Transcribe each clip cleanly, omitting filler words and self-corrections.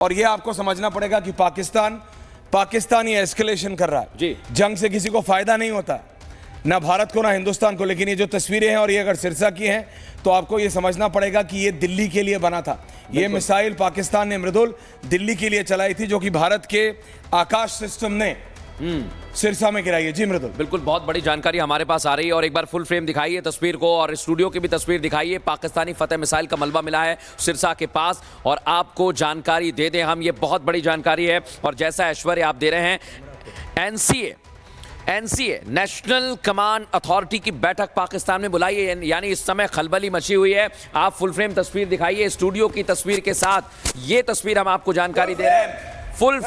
और ये आपको समझना पड़ेगा कि पाकिस्तान ये एस्केलेशन कर रहा है जी। जंग से किसी को फायदा नहीं होता, ना भारत को ना हिंदुस्तान को। लेकिन ये जो तस्वीरें हैं और ये अगर सिरसा की हैं तो आपको ये समझना पड़ेगा कि ये दिल्ली के लिए बना था। ये मिसाइल पाकिस्तान ने मृदुल दिल्ली के लिए चलाई थी, जो कि भारत के आकाश सिस्टम ने सिरसा में गिराई है। जी मृदुल, बिल्कुल, बहुत बड़ी जानकारी हमारे पास आ रही है और एक बार फुल फ्रेम दिखाइए तस्वीर को और स्टूडियो की भी तस्वीर दिखाइए। पाकिस्तानी फतेह मिसाइल का मलबा मिला है सिरसा के पास और आपको जानकारी दे दें हम, ये बहुत बड़ी जानकारी है। और जैसा ऐश्वर्य आप दे रहे हैं, एनसीए नेशनल कमांड अथॉरिटी की बैठक पाकिस्तान में बुलाई है, यानी इस समय खलबली मची हुई है। आप फुल फ्रेम तस्वीर दिखाइए स्टूडियो की तस्वीर के साथ। ये तस्वीर हम आपको जानकारी दे रहे हैं, फुल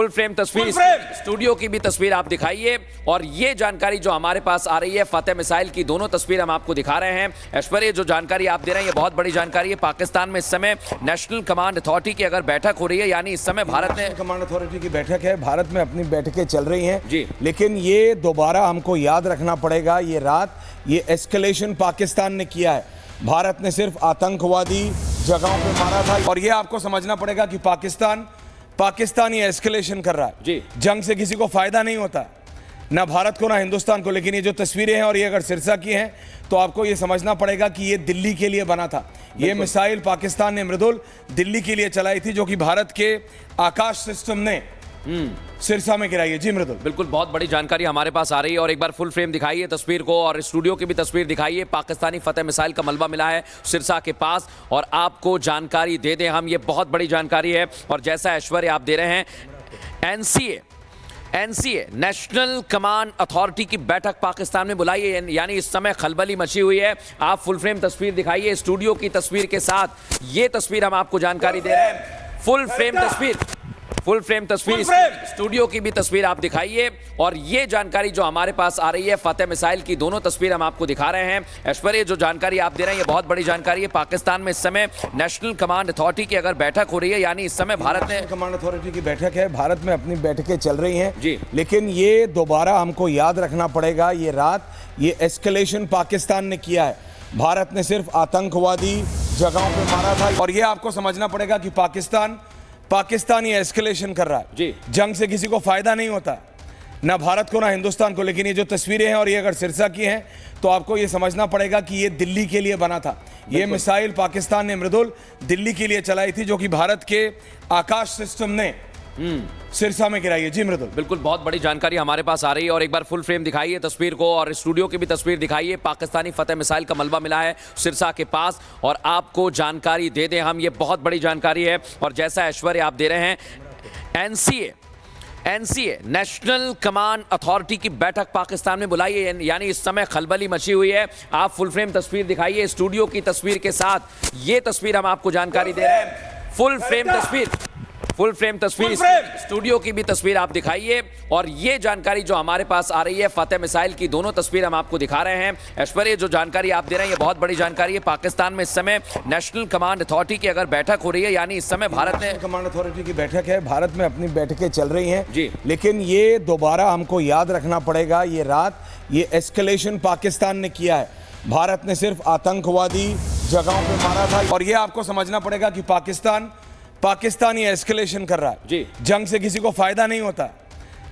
फ्रेम तस्वीर स्टूडियो की भी तस्वीर आप दिखाइए। और ये जानकारी जो हमारे पास आ रही है फतेह मिसाइल की, दोनों तस्वीर हम आपको दिखा रहे हैं। ऐश्वर्य, जो जानकारी आप दे रहे हैं ये बहुत बड़ी जानकारी है। पाकिस्तान में इस समय नेशनल कमांड अथॉरिटी की अगर बैठक हो रही है, यानी इस समय भारत ने कमांड अथॉरिटी की बैठक है, भारत में अपनी बैठकें चल रही हैं जी। लेकिन ये दोबारा हमको याद रखना पड़ेगा, ये रात ये एस्केलेशन पाकिस्तान ने किया है। भारत ने सिर्फ आतंकवादी जगहों पे मारा था। और ये आपको समझना पड़ेगा कि पाकिस्तान ये एस्केलेशन कर रहा है जी। जंग से किसी को फायदा नहीं होता, ना भारत को ना हिंदुस्तान को। लेकिन ये जो तस्वीरें हैं और ये अगर सिरसा की हैं तो आपको ये समझना पड़ेगा कि ये दिल्ली के लिए बना था। ये मिसाइल पाकिस्तान ने मृदुल दिल्ली के लिए चलाई थी, जो कि भारत के आकाश सिस्टम ने सिरसा में गिराई है। जी मृदुल, बिल्कुल, बहुत बड़ी जानकारी हमारे पास आ रही है और एक बार फुल फ्रेम दिखाइए तस्वीर को और स्टूडियो की भी तस्वीर दिखाइए। पाकिस्तानी फतेह मिसाइल का मलबा मिला है सिरसा के पास और आपको जानकारी दे दें हम, ये बहुत बड़ी जानकारी है। और जैसा ऐश्वर्य आप दे रहे हैं, एनसीए नेशनल कमांड अथॉरिटी की बैठक पाकिस्तान में बुलाई है, यानी इस समय खलबली मची हुई है। आप फुल फ्रेम तस्वीर दिखाइए स्टूडियो की तस्वीर के साथ। ये तस्वीर हम आपको जानकारी दे रहे हैं, फुल फ्रेम तस्वीर स्टूडियो की भी तस्वीर आप दिखाइए। और ये जानकारी जो हमारे पास आ रही है फतेह मिसाइल की, दोनों तस्वीर हम आपको दिखा रहे हैं। ऐश्वर्य, जो जानकारी आप दे रहे हैं ये बहुत बड़ी जानकारी है। पाकिस्तान में इस समय नेशनल कमांड अथॉरिटी की अगर बैठक हो रही है, यानी इस समय भारत ने कमांड अथॉरिटी की बैठक है, भारत में अपनी बैठकें चल रही हैं जी। लेकिन ये दोबारा हमको याद रखना पड़ेगा, ये रात ये एस्केलेशन पाकिस्तान ने किया है। भारत ने सिर्फ आतंकवादी जगहों पे मारा था। और ये आपको समझना पड़ेगा कि पाकिस्तान ये एस्केलेशन कर रहा है जी। जंग से किसी को फायदा नहीं होता, ना भारत को ना हिंदुस्तान को। लेकिन ये जो तस्वीरें हैं और ये अगर सिरसा की हैं तो आपको ये समझना पड़ेगा कि ये दिल्ली के लिए बना था। ये मिसाइल पाकिस्तान ने मृदुल दिल्ली के लिए चलाई थी, जो कि भारत के आकाश सिस्टम ने सिरसा में गिराई है। जी मृदुल, बिल्कुल, बहुत बड़ी जानकारी हमारे पास आ रही है और एक बार फुल फ्रेम दिखाइए तस्वीर को और स्टूडियो की भी तस्वीर दिखाइए। पाकिस्तानी फतेह मिसाइल का मलबा मिला है सिरसा के पास और आपको जानकारी दे दें हम, ये बहुत बड़ी जानकारी है। और जैसा ऐश्वर्य आप दे रहे हैं, एनसीए नेशनल कमांड अथॉरिटी की बैठक पाकिस्तान में बुलाई है, यानी इस समय खलबली मची हुई है। आप फुल फ्रेम तस्वीर दिखाइए स्टूडियो की तस्वीर के साथ। ये तस्वीर हम आपको जानकारी दे रहे हैं, फुल फ्रेम तस्वीर स्टूडियो की भी तस्वीर आप दिखाइए। और ये जानकारी जो हमारे पास आ रही है फतेह मिसाइल की, दोनों तस्वीर हम आपको दिखा रहे हैं। ऐश्वर्य, जो जानकारी आप दे रहे हैं ये बहुत बड़ी जानकारी है। पाकिस्तान में इस समय नेशनल कमांड अथॉरिटी की अगर बैठक हो रही है, यानी इस समय भारत ने कमांड अथॉरिटी की बैठक है, भारत में अपनी बैठकें चल रही हैं जी। लेकिन ये दोबारा हमको याद रखना पड़ेगा, ये रात ये एस्केलेशन पाकिस्तान ने किया है। भारत ने सिर्फ आतंकवादी जगहों पे मारा था। और ये आपको समझना पड़ेगा कि पाकिस्तान ये एस्केलेशन कर रहा है जी। जंग से किसी को फायदा नहीं होता,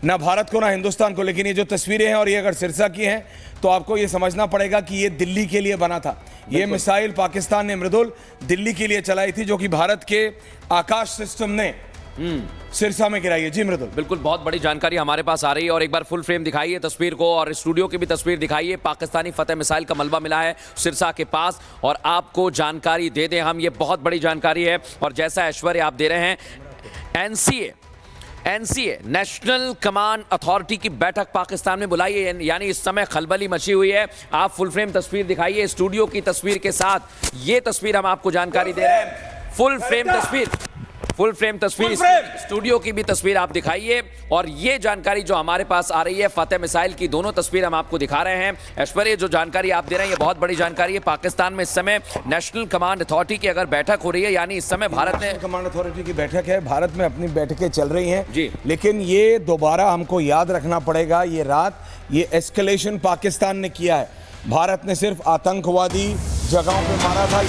ना भारत को ना हिंदुस्तान को। लेकिन ये जो तस्वीरें हैं और ये अगर सिरसा की हैं तो आपको ये समझना पड़ेगा कि ये दिल्ली के लिए बना था। ये मिसाइल पाकिस्तान ने मृदुल दिल्ली के लिए चलाई थी, जो कि भारत के आकाश सिस्टम ने सिरसा में गिराई है। जी मृदुल, बिल्कुल, बहुत बड़ी जानकारी हमारे पास आ रही है और एक बार फुल फ्रेम दिखाइए तस्वीर को और स्टूडियो की भी तस्वीर दिखाइए। पाकिस्तानी फतेह मिसाइल का मलबा मिला है सिरसा के पास और आपको जानकारी दे दें हम, ये बहुत बड़ी जानकारी है। और जैसा ऐश्वर्य आप दे रहे हैं, एनसीए नेशनल कमांड अथॉरिटी की बैठक पाकिस्तान में बुलाई है, यानी इस समय खलबली मची हुई है। आप फुल फ्रेम तस्वीर दिखाइए स्टूडियो की तस्वीर के साथ। ये तस्वीर हम आपको जानकारी दे रहे हैं, फुल फ्रेम तस्वीर स्टूडियो की भी तस्वीर आप दिखाइए। और ये जानकारी जो हमारे पास आ रही है फतेह मिसाइल की, दोनों तस्वीर हम आपको दिखा रहे हैं। ऐश्वर्य, जो जानकारी आप दे रहे हैं ये बहुत बड़ी जानकारी है। पाकिस्तान में इस समय नेशनल कमांड अथॉरिटी की अगर बैठक हो रही है, यानी इस समय भारत ने कमांड अथॉरिटी की बैठक है, भारत में अपनी बैठकें चल रही हैं जी। लेकिन ये दोबारा हमको याद रखना पड़ेगा, ये रात ये एस्केलेशन पाकिस्तान ने किया है। भारत ने सिर्फ आतंकवादी जगहों पे मारा था।